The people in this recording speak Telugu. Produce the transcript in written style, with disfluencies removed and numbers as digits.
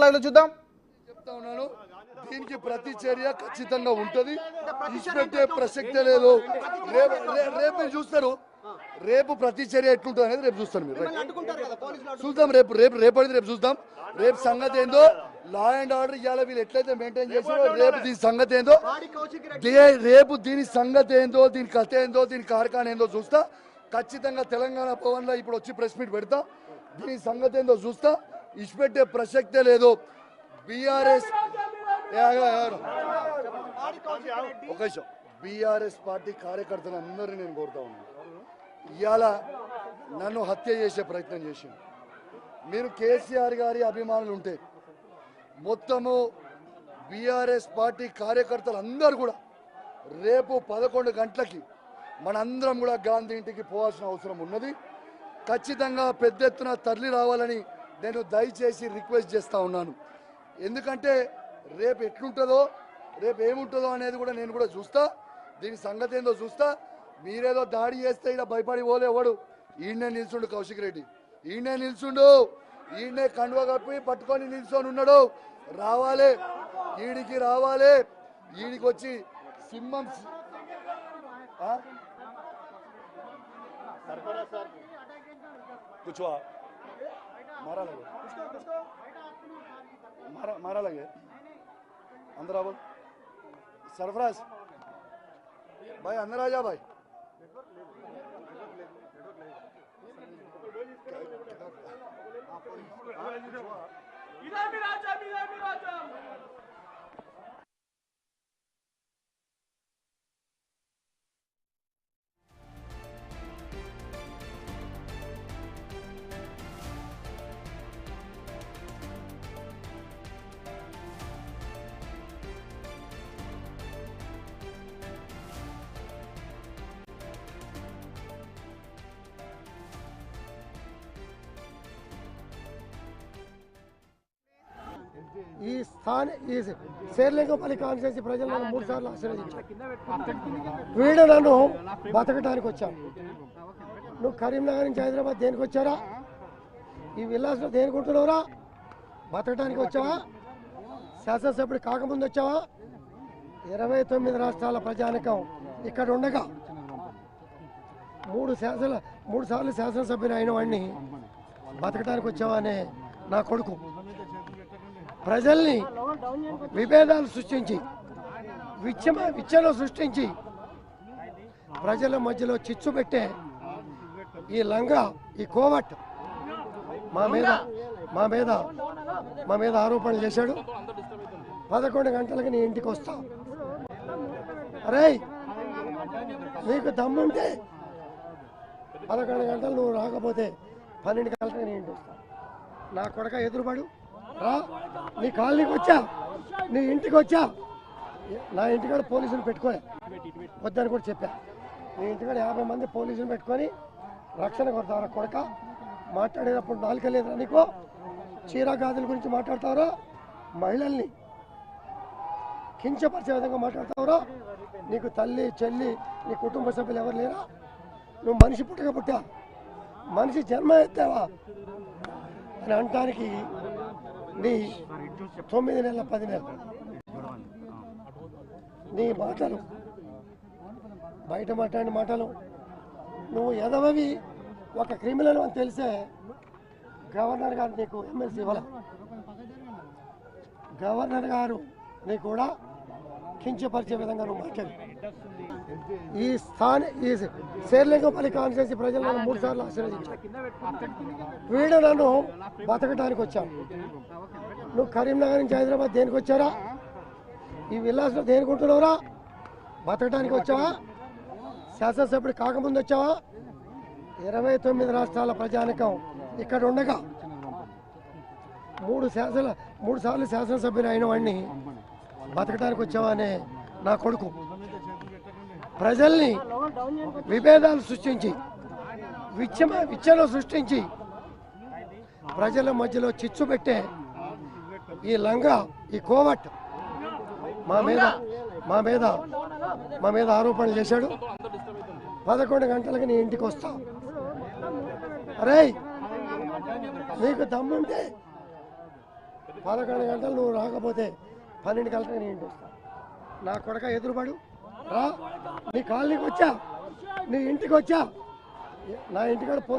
లైవ్లో చూద్దాం. చెప్తా ఉన్నాను, దీనికి ప్రతి చర్య ఖచ్చితంగా ఉంటుంది, ఇచ్చిపెట్టే ప్రసక్తే లేదు. రేపు మీరు చూస్తారు, రేపు ప్రతి చర్య ఎట్లుంటుంది అనేది రేపు చూస్తారు మీరు. చూద్దాం రేపు రేపు రేపటిది రేపు చూద్దాం. రేపు సంగతి ఏందో, లా అండ్ ఆర్డర్ ఇవాళ వీళ్ళు ఎట్లయితే మెయింటైన్ చేసారో రేపు దీని సంగతి ఏందో, రేపు దీని సంగతి ఏందో, దీని కథ ఏందో, దీని కార్ఖాన ఏందో చూస్తా. ఖచ్చితంగా తెలంగాణ భవన్లో ఇప్పుడు వచ్చి ప్రెస్ మీట్ పెడతా. దీని సంగతి ఏందో చూస్తా, ఇచ్చిపెట్టే ప్రసక్తే లేదు. బీఆర్ఎస్ ఒక విషయం, బీఆర్ఎస్ పార్టీ కార్యకర్తలు అందరినీ నేను కోరుతా ఉన్నాను, ఇవాళ నన్ను హత్య చేసే ప్రయత్నం చేసింది. మీరు కేసీఆర్ గారి అభిమానులు ఉంటే మొత్తము బీఆర్ఎస్ పార్టీ కార్యకర్తలు అందరూ కూడా రేపు 11 గంటలకి మనందరం కూడా గాంధీ ఇంటికి పోవాల్సిన అవసరం ఉన్నది. ఖచ్చితంగా పెద్ద ఎత్తున తరలి రావాలని నేను దయచేసి రిక్వెస్ట్ చేస్తూ ఉన్నాను. ఎందుకంటే రేపు ఎట్లుంటుందో, రేపు ఏముంటుందో అనేది కూడా నేను కూడా చూస్తా. దీని సంగతి ఏందో చూస్తా. మీరేదో దాడి చేస్తే ఇక్కడ భయపడి పోలేవాడు. ఈయనే నిల్చుండు కౌశిక్ రెడ్డి, ఈయనే నిల్చుండు, ఈయనే కండువ కప్పి పట్టుకొని నిల్చొని ఉన్నాడు. రావాలి, ఈడికి రావాలి, ఈడికి వచ్చి సింహం कुछ मारा लगे मारा लगे अंदर आओ सरफराज भाई, अंदर आ जा भाई. ఈ శేర్లింగంపల్లి కాన్స్టిట్యూన్సీ ప్రజలు నన్ను 3 సార్లు ఆశీర్వదించారు. వీడు నన్ను బతకడానికి వచ్చాను. నువ్వు కరీంనగర్ నుంచి హైదరాబాద్ దేనికి వచ్చారా? ఈ విల్లాస్లో దేనికి ఉంటున్నావురా? బతకడానికి వచ్చావా? శాసనసభ్యుడు కాకముందు వచ్చావా? 29 రాష్ట్రాల ప్రజానికం ఇక్కడ ఉండగా 3 సార్లు శాసనసభ్యుని అయిన వాడిని బతకడానికి వచ్చావా అనే నా కొడుకు ప్రజల్ని విభేదాలు సృష్టించి విచ్చలు సృష్టించి ప్రజల మధ్యలో చిచ్చు పెట్టే ఈ లంగా, ఈ కోవట్ మా మీద ఆరోపణలు చేశాడు. 11 గంటలకి నీ ఇంటికి వస్తా. అరే నీకు దమ్ముంటే 11 గంటలు నువ్వు రాకపోతే 12 గంటలకి నీ ఇంటికి వస్తా. నా కొడక ఎదురుపడు రా, నీ కాలనీకి వచ్చా, నీ ఇంటికి వచ్చా. నా ఇంటికాడ పోలీసులు పెట్టుకోలే, వద్దని కూడా చెప్పా. నీ ఇంటికాడ 50 మంది పోలీసులు పెట్టుకొని రక్షణ కొడతారా కొడక? మాట్లాడేటప్పుడు నాలుక లేదురా నీకు? చీర గాజుల గురించి మాట్లాడతావురా? మహిళల్ని కించపరిచే విధంగా మాట్లాడతావురా? నీకు తల్లి, చెల్లి, నీ కుటుంబ సభ్యులు ఎవరు లేరా? నువ్వు మనిషి పుట్టా, మనిషి జన్మ ఎత్తావా అని అనటానికి నీ 9 నెలల 10 నెలలు నీ మాటలు, బయట మాట్లాడిన మాటలు, నువ్వు ఎదవవి ఒక క్రిమినల్ అని తెలిసే గవర్నర్ గారు నీకు ఎమ్మెల్సీ ఇవ్వాలి. గవర్నర్ గారు నీకు కూడా కించపరిచే విధంగా నువ్వు మాట్లాడి ఈ శేర్లింగంపల్లి కాన్స్టిట్యూన్సీ ప్రజలు నన్ను 3 సార్లు ఆశీర్వదించారు. వీడు నన్ను బతకడానికి వచ్చాను. నువ్వు కరీంనగర్ నుంచి హైదరాబాద్ దేనికి వచ్చారా? ఈ విల్లాస్లో దేనికి ఉంటున్నావురా? బతకడానికి వచ్చావా? శాసనసభ్యుడు కాకముందు వచ్చావా? 29 రాష్ట్రాల ప్రజానికం ఇక్కడ ఉండగా 3 సార్లు శాసనసభ్యుని అయిన వాడిని బతకడానికి వచ్చావా అనే నా కొడుకు ప్రజల్ని విభేదాలు సృష్టించి విచ్చలు సృష్టించి ప్రజల మధ్యలో చిచ్చు పెట్టే ఈ లంగా, ఈ కోవట్ మా మీద ఆరోపణలు చేశాడు. 11 గంటలకి నీ ఇంటికి వస్తా. అరే నీకు దమ్ముంటే 11 గంటలు నువ్వు రాకపోతే 12 గంటలకు నీ ఇంటికి వస్తా. నా కొడక ఎదురుపడు రా, నీ కాలనీకి వచ్చా, నీ ఇంటికి వచ్చా, నా ఇంటికాడ పోలీసు